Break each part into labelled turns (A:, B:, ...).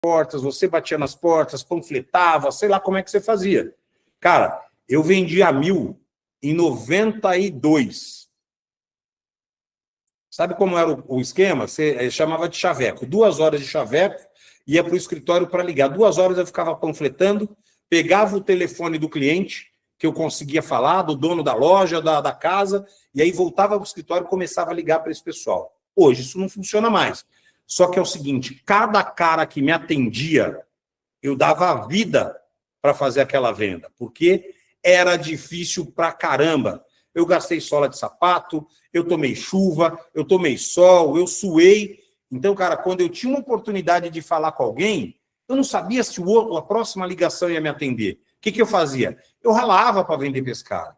A: portas, você batia nas portas, panfletava, sei lá como é que você fazia. Cara, eu vendia a 1.000 em 92. Sabe como era o esquema? Você chamava de chaveco. 2 horas de chaveco, ia para o escritório para ligar. 2 horas eu ficava panfletando, pegava o telefone do cliente, que eu conseguia falar, do dono da loja, da casa, e aí voltava para o escritório e começava a ligar para esse pessoal. Hoje isso não funciona mais. Só que é o seguinte, cada cara que me atendia, eu dava a vida para fazer aquela venda, porque era difícil pra caramba. Eu gastei sola de sapato, eu tomei chuva, eu tomei sol, eu suei. Então, cara, quando eu tinha uma oportunidade de falar com alguém, eu não sabia se a próxima ligação ia me atender. O que eu fazia? Eu ralava para vender para esse cara.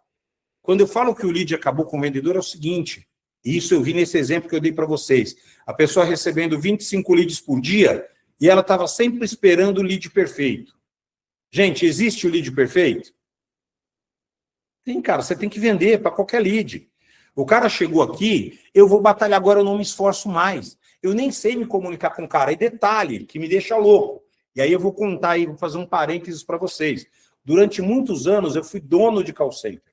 A: Quando eu falo que o lead acabou com o vendedor, é o seguinte, e isso eu vi nesse exemplo que eu dei para vocês. A pessoa recebendo 25 leads por dia e ela estava sempre esperando o lead perfeito. Gente, existe o lead perfeito? Tem, cara, você tem que vender para qualquer lead. O cara chegou aqui, eu vou batalhar agora, eu não me esforço mais. Eu nem sei me comunicar com o cara. E detalhe, que me deixa louco. E aí eu vou contar aí, vou fazer um parênteses para vocês. Durante muitos anos, eu fui dono de call center.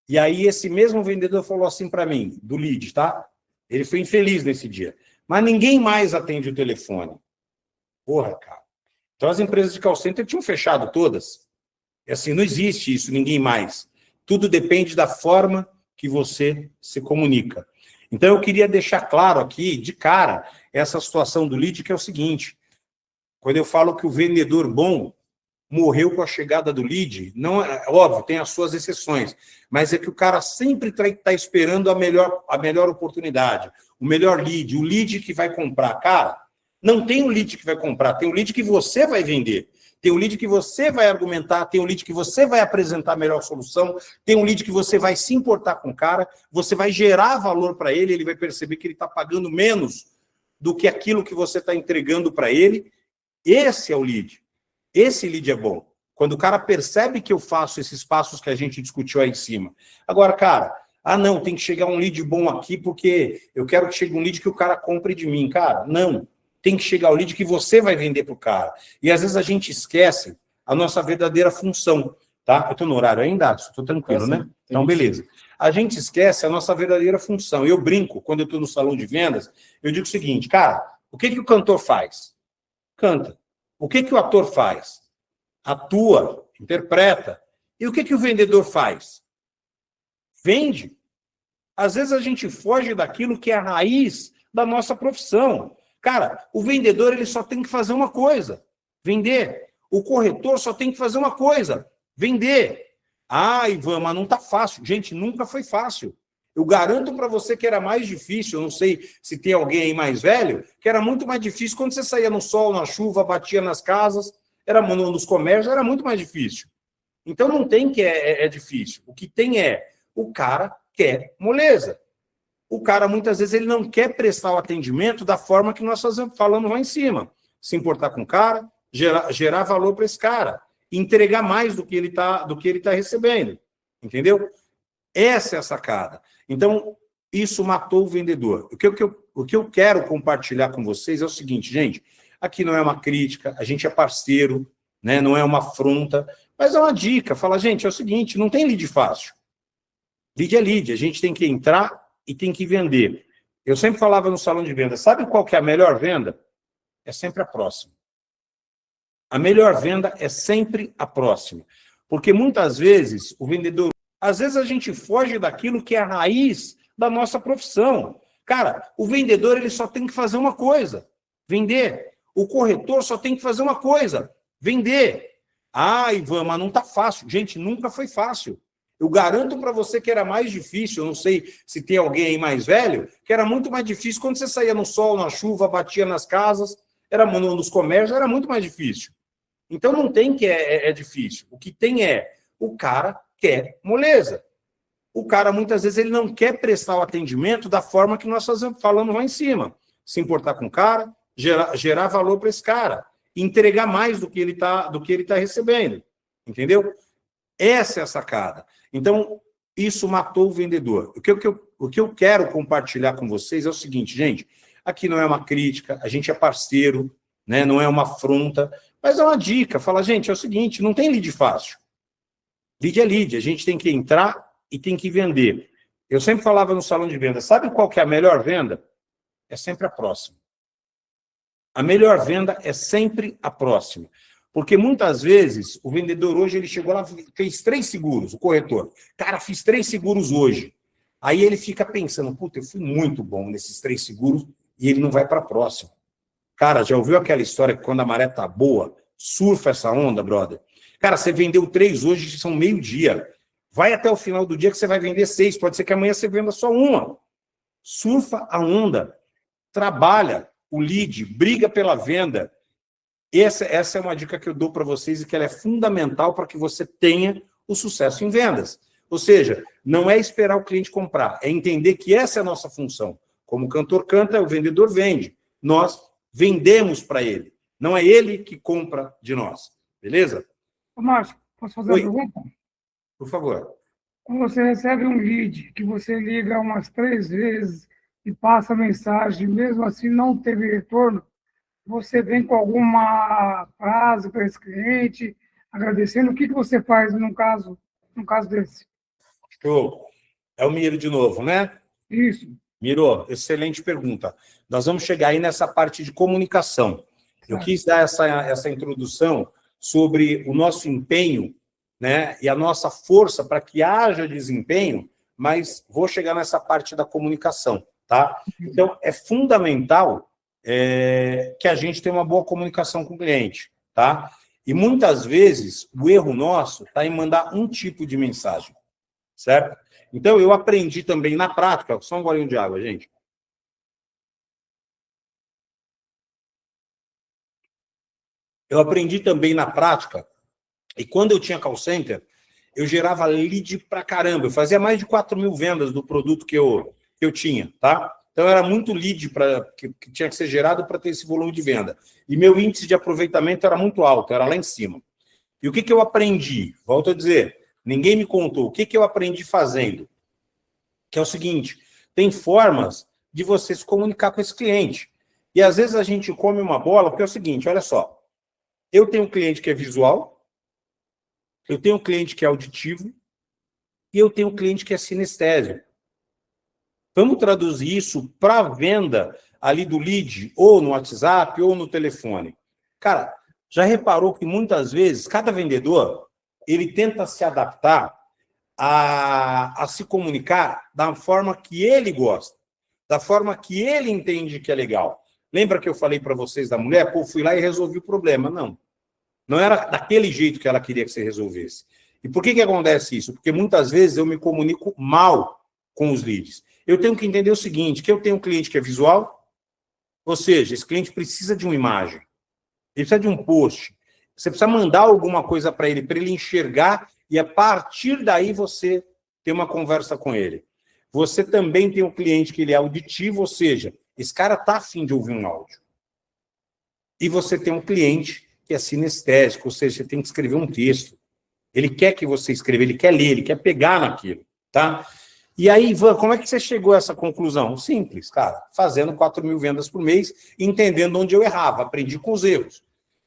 A: E aí esse mesmo vendedor falou assim para mim, do lead, tá? Ele foi infeliz nesse dia. Mas ninguém mais atende o telefone. Porra, cara. Então as empresas de call center tinham fechado todas. E assim, não existe isso, ninguém mais. Tudo depende da forma que você se comunica. Então eu queria deixar claro aqui, de cara, essa situação do lead, que é o seguinte. Quando eu falo que o vendedor bom morreu com a chegada do lead, não é óbvio, tem as suas exceções, mas é que o cara sempre está esperando a melhor oportunidade, o melhor lead, o lead que vai comprar. Cara, não tem o lead que vai comprar, tem o lead que você vai vender, tem o lead que você vai argumentar, tem o lead que você vai apresentar a melhor solução, tem um lead que você vai se importar com o cara, você vai gerar valor para ele, ele vai perceber que ele está pagando menos do que aquilo que você está entregando para ele. Esse é o lead. Esse lead é bom. Quando o cara percebe que eu faço esses passos que a gente discutiu aí em cima. Agora, cara, não, tem que chegar um lead bom aqui porque eu quero que chegue um lead que o cara compre de mim. Cara, não. Tem que chegar o lead que você vai vender para o cara. E às vezes a gente esquece a nossa verdadeira função. Tá? Eu estou no horário ainda? Estou tranquilo, né? Então, beleza. A gente esquece a nossa verdadeira função. Eu brinco, quando eu estou no salão de vendas, eu digo o seguinte, cara, o que o cantor faz? Canta. O que o ator faz? Atua, interpreta. E o que o vendedor faz? Vende. Às vezes a gente foge daquilo que é a raiz da nossa profissão. Cara, o vendedor ele só tem que fazer uma coisa, vender. O corretor só tem que fazer uma coisa, vender. Ivan, mas não está fácil. Gente, nunca foi fácil. Eu garanto para você que era mais difícil, eu não sei se tem alguém aí mais velho, que era muito mais difícil quando você saía no sol, na chuva, batia nas casas, nos comércios, era muito mais difícil. Então não tem que é difícil. O que tem o cara quer moleza. O cara, muitas vezes, ele não quer prestar o atendimento da forma que nós falamos lá em cima. Se importar com o cara, gerar valor para esse cara, entregar mais do que ele tá recebendo. Entendeu? Essa é a sacada. Então, isso matou o vendedor. O que eu quero compartilhar com vocês é o seguinte, gente, aqui não é uma crítica, a gente é parceiro, né? Não é uma afronta, mas é uma dica. Fala, gente, é o seguinte, não tem lead fácil. Lead é lead, a gente tem que entrar e tem que vender. Eu sempre falava no salão de venda, sabe qual que é a melhor venda? É sempre a próxima. A melhor venda é sempre a próxima. Porque muitas vezes o vendedor... Às vezes a gente foge daquilo que é a raiz da nossa profissão. Cara, o vendedor ele só tem que fazer uma coisa, vender. O corretor só tem que fazer uma coisa, vender. Ivan, mas não está fácil. Gente, nunca foi fácil. Eu garanto para você que era mais difícil, eu não sei se tem alguém aí mais velho, que era muito mais difícil quando você saía no sol, na chuva, batia nas casas, nos comércios, era muito mais difícil. Então não tem que é difícil. O que tem o cara quer moleza. O cara, muitas vezes, ele não quer prestar o atendimento da forma que nós falamos lá em cima. Se importar com o cara, gerar valor para esse cara, entregar mais do que ele tá recebendo. Entendeu? Essa é a sacada. Então, isso matou o vendedor. O que eu quero compartilhar com vocês é o seguinte, gente, Aqui não é uma crítica, a gente é parceiro, né? Não é uma afronta, mas é uma dica. Fala, gente, é o seguinte, não tem lead fácil. Lead é lead, a gente tem que entrar e tem que vender. Eu sempre falava no salão de venda, sabe qual que é a melhor venda? É sempre a próxima. A melhor venda é sempre a próxima. Porque muitas vezes o vendedor hoje ele chegou lá, fez 3 seguros, o corretor. Cara, fiz 3 seguros hoje. Aí ele fica pensando, puta, eu fui muito bom nesses 3 seguros e ele não vai para a próxima. Cara, já ouviu aquela história que quando a maré tá boa, surfa essa onda, brother? Cara, você vendeu 3 hoje, são meio-dia. Vai até o final do dia que você vai vender 6. Pode ser que amanhã você venda só uma. Surfa a onda. Trabalha o lead, briga pela venda. Essa é uma dica que eu dou para vocês e que ela é fundamental para que você tenha o sucesso em vendas. Ou seja, não é esperar o cliente comprar, é entender que essa é a nossa função. Como o cantor canta, o vendedor vende. Nós vendemos para ele. Não é ele que compra de nós. Beleza?
B: Ô, Márcio, posso fazer uma pergunta?
A: Por favor.
B: Quando você recebe um lead que você liga umas 3 vezes e passa a mensagem, mesmo assim não teve retorno, você vem com alguma frase para esse cliente, agradecendo. O que você faz num caso desse?
A: Show. É o Miro de novo, né?
B: Isso.
A: Miro, excelente pergunta. Nós vamos chegar aí nessa parte de comunicação. Eu quis dar essa introdução sobre o nosso empenho, né, e a nossa força para que haja desempenho, mas vou chegar nessa parte da comunicação, tá? Então, é fundamental que a gente tenha uma boa comunicação com o cliente, tá? E muitas vezes o erro nosso está em mandar um tipo de mensagem, certo? Então, eu aprendi também na prática, só um golinho de água, gente. Eu aprendi também na prática, e quando eu tinha call center, eu gerava lead pra caramba. Eu fazia mais de 4.000 vendas do produto que eu tinha, tá? Então, era muito lead que tinha que ser gerado para ter esse volume de venda. E meu índice de aproveitamento era muito alto, era lá em cima. E o que eu aprendi? Volto a dizer, ninguém me contou. O que eu aprendi fazendo? Que é o seguinte, tem formas de você se comunicar com esse cliente. E, às vezes, a gente come uma bola, porque é o seguinte, olha só. Eu tenho um cliente que é visual, eu tenho um cliente que é auditivo e eu tenho um cliente que é sinestésio. Vamos traduzir isso para a venda ali do lead, ou no WhatsApp, ou no telefone. Cara, já reparou que muitas vezes cada vendedor ele tenta se adaptar a se comunicar da forma que ele gosta, da forma que ele entende que é legal. Lembra que eu falei para vocês da mulher? Pô, fui lá e resolvi o problema. Não. Não era daquele jeito que ela queria que você resolvesse. E por que acontece isso? Porque muitas vezes eu me comunico mal com os leads. Eu tenho que entender o seguinte, que eu tenho um cliente que é visual, ou seja, esse cliente precisa de uma imagem, ele precisa de um post, você precisa mandar alguma coisa para ele enxergar e a partir daí você ter uma conversa com ele. Você também tem um cliente que ele é auditivo, ou seja, esse cara está afim de ouvir um áudio. E você tem um cliente que é sinestésico, ou seja, você tem que escrever um texto. Ele quer que você escreva, ele quer ler, ele quer pegar naquilo, tá? E aí, Ivan, como é que você chegou a essa conclusão? Simples, cara, fazendo 4.000 vendas por mês, entendendo onde eu errava, aprendi com os erros.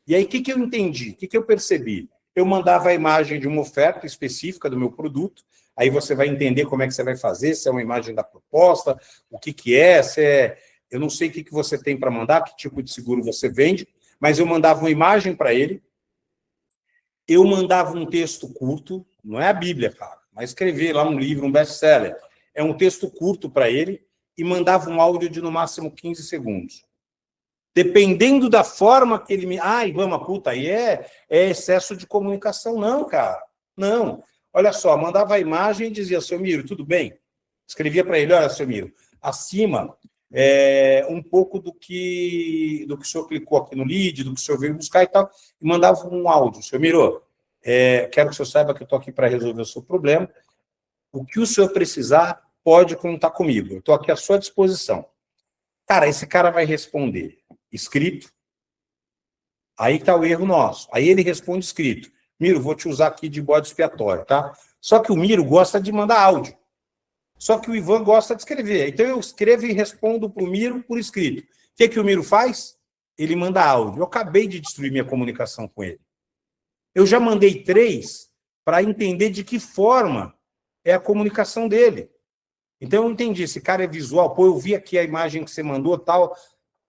A: E aí, o que eu entendi? O que eu percebi? Eu mandava a imagem de uma oferta específica do meu produto, aí você vai entender como é que você vai fazer, se é uma imagem da proposta, o que é, se é... Eu não sei o que você tem para mandar, que tipo de seguro você vende, mas eu mandava uma imagem para ele, eu mandava um texto curto, não é a Bíblia, cara, mas escrever lá um livro, um best-seller, é um texto curto para ele e mandava um áudio de no máximo 15 segundos. Dependendo da forma que ele me... vamos, puta, aí é excesso de comunicação. Não, cara, não. Olha só, mandava a imagem e dizia, seu Miro, tudo bem? Escrevia para ele, olha, seu Miro, acima... um pouco do que o senhor clicou aqui no lead, do que o senhor veio buscar e tal, e mandava um áudio. Senhor Miro, quero que o senhor saiba que eu estou aqui para resolver o seu problema. O que o senhor precisar, pode contar comigo. Eu estou aqui à sua disposição. Cara, esse cara vai responder escrito. Aí está o erro nosso. Aí ele responde escrito. Miro, vou te usar aqui de bode expiatório, tá? Só que o Miro gosta de mandar áudio. Só que o Ivan gosta de escrever. Então eu escrevo e respondo para o Miro por escrito. O que o Miro faz? Ele manda áudio. Eu acabei de destruir minha comunicação com ele. Eu já mandei 3 para entender de que forma é a comunicação dele. Então eu entendi, esse cara é visual, pô, eu vi aqui a imagem que você mandou, tal,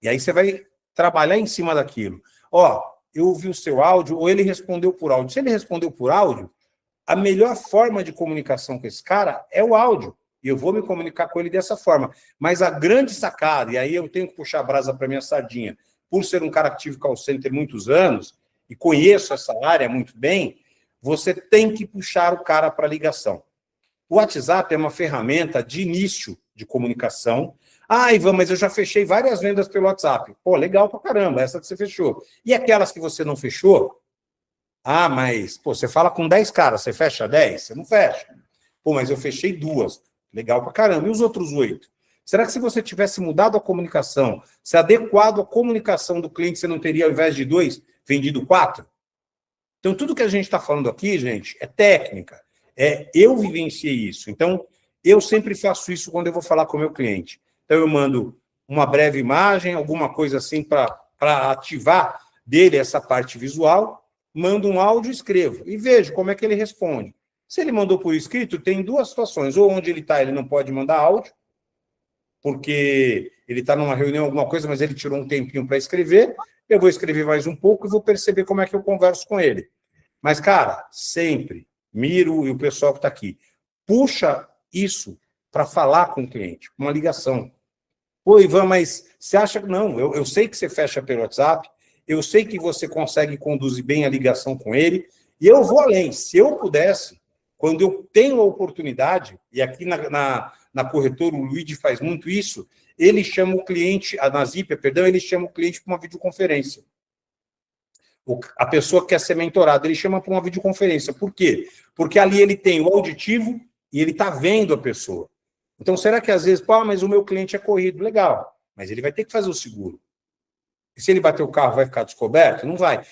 A: e aí você vai trabalhar em cima daquilo. Ó, eu ouvi o seu áudio, ou ele respondeu por áudio. Se ele respondeu por áudio, a melhor forma de comunicação com esse cara é o áudio. E eu vou me comunicar com ele dessa forma. Mas a grande sacada, e aí eu tenho que puxar a brasa para minha sardinha, por ser um cara que tive call center muitos anos, e conheço essa área muito bem, você tem que puxar o cara para ligação. O WhatsApp é uma ferramenta de início de comunicação. Ah, Ivan, mas eu já fechei várias vendas pelo WhatsApp. Pô, legal pra caramba, essa que você fechou. E aquelas que você não fechou? Ah, mas pô, você fala com 10 caras, você fecha 10? Você não fecha. Pô, mas eu fechei 2. Legal pra caramba. E os outros 8? Será que se você tivesse mudado a comunicação, se adequado à comunicação do cliente, você não teria, ao invés de 2, vendido 4? Então, tudo que a gente está falando aqui, gente, é técnica. Eu vivenciei isso. Então, eu sempre faço isso quando eu vou falar com o meu cliente. Então, eu mando uma breve imagem, alguma coisa assim para ativar dele essa parte visual, mando um áudio e escrevo. E vejo como é que ele responde. Se ele mandou por escrito, tem 2 situações. Ou onde ele está, ele não pode mandar áudio, porque ele está numa reunião, alguma coisa, mas ele tirou um tempinho para escrever. Eu vou escrever mais um pouco e vou perceber como é que eu converso com ele. Mas, cara, sempre, Miro e o pessoal que está aqui, puxa isso para falar com o cliente, uma ligação. Pô, Ivan, mas você acha que não? Eu sei que você fecha pelo WhatsApp, eu sei que você consegue conduzir bem a ligação com ele, e eu vou além. Se eu pudesse, quando eu tenho a oportunidade, e aqui na corretora o Luigi faz muito isso, ele chama o cliente, na Zipia, perdão, ele chama o cliente para uma videoconferência. A pessoa que quer ser mentorada, ele chama para uma videoconferência. Por quê? Porque ali ele tem o auditivo e ele está vendo a pessoa. Então, será que às vezes, pô, mas o meu cliente é corrido? Legal, mas ele vai ter que fazer o seguro. E se ele bater o carro, vai ficar descoberto? Não vai.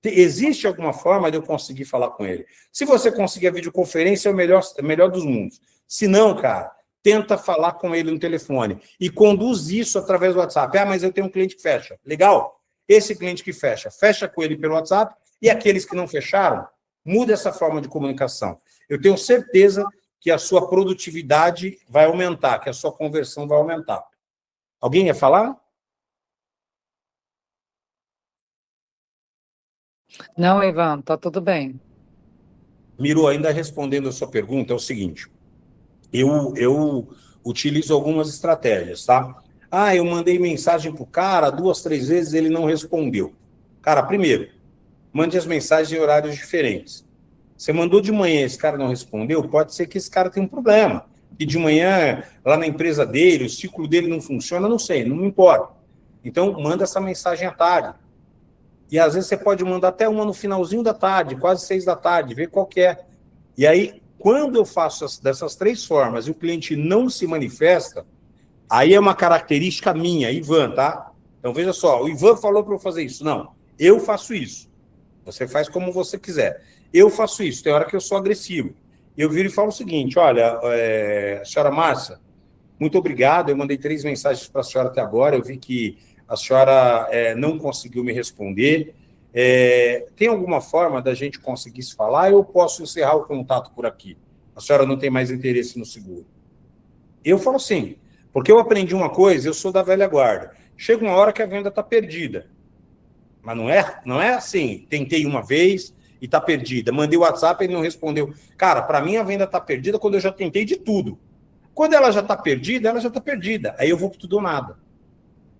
A: Existe alguma forma de eu conseguir falar com ele. Se você conseguir a videoconferência, é o melhor dos mundos. Se não, cara, tenta falar com ele no telefone e conduz isso através do WhatsApp. Ah, mas eu tenho um cliente que fecha. Legal. Esse cliente que fecha com ele pelo WhatsApp, e aqueles que não fecharam, muda essa forma de comunicação. Eu tenho certeza que a sua produtividade vai aumentar, que a sua conversão vai aumentar. Alguém ia falar?
C: Não, Ivan, tá tudo bem.
A: Miro, ainda respondendo a sua pergunta, é o seguinte, eu utilizo algumas estratégias, tá? Ah, eu mandei mensagem pro cara 2, 3 vezes, ele não respondeu. Cara, primeiro, mande as mensagens em horários diferentes. Você mandou de manhã, esse cara não respondeu, pode ser que esse cara tenha um problema. E de manhã, lá na empresa dele, o ciclo dele não funciona, não sei, não me importa. Então, manda essa mensagem à tarde. E às vezes você pode mandar até uma no finalzinho da tarde, quase 6 da tarde, ver qual que é. E aí, quando eu faço dessas 3 formas e o cliente não se manifesta, aí é uma característica minha, Ivan, tá? Então, veja só, o Ivan falou para eu fazer isso. Não, eu faço isso. Você faz como você quiser. Eu faço isso, tem hora que eu sou agressivo. Eu viro e falo o seguinte, olha, senhora Márcia, muito obrigado, eu mandei 3 mensagens para a senhora até agora, eu vi que a senhora não conseguiu me responder. Tem alguma forma da gente conseguir se falar? Eu posso encerrar o contato por aqui. A senhora não tem mais interesse no seguro. Eu falo assim, porque eu aprendi uma coisa, eu sou da velha guarda. Chega uma hora que a venda está perdida. Mas não é assim, tentei uma vez e está perdida. Mandei o WhatsApp e ele não respondeu. Cara, para mim a venda está perdida quando eu já tentei de tudo. Quando ela já está perdida, ela já está perdida. Aí eu vou para tudo ou nada.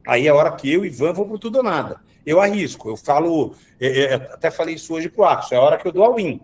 A: Aí é a hora que eu, Ivan, vou para tudo ou nada. Eu arrisco, eu falo, até falei isso hoje para o Axel, é a hora que eu dou all-in.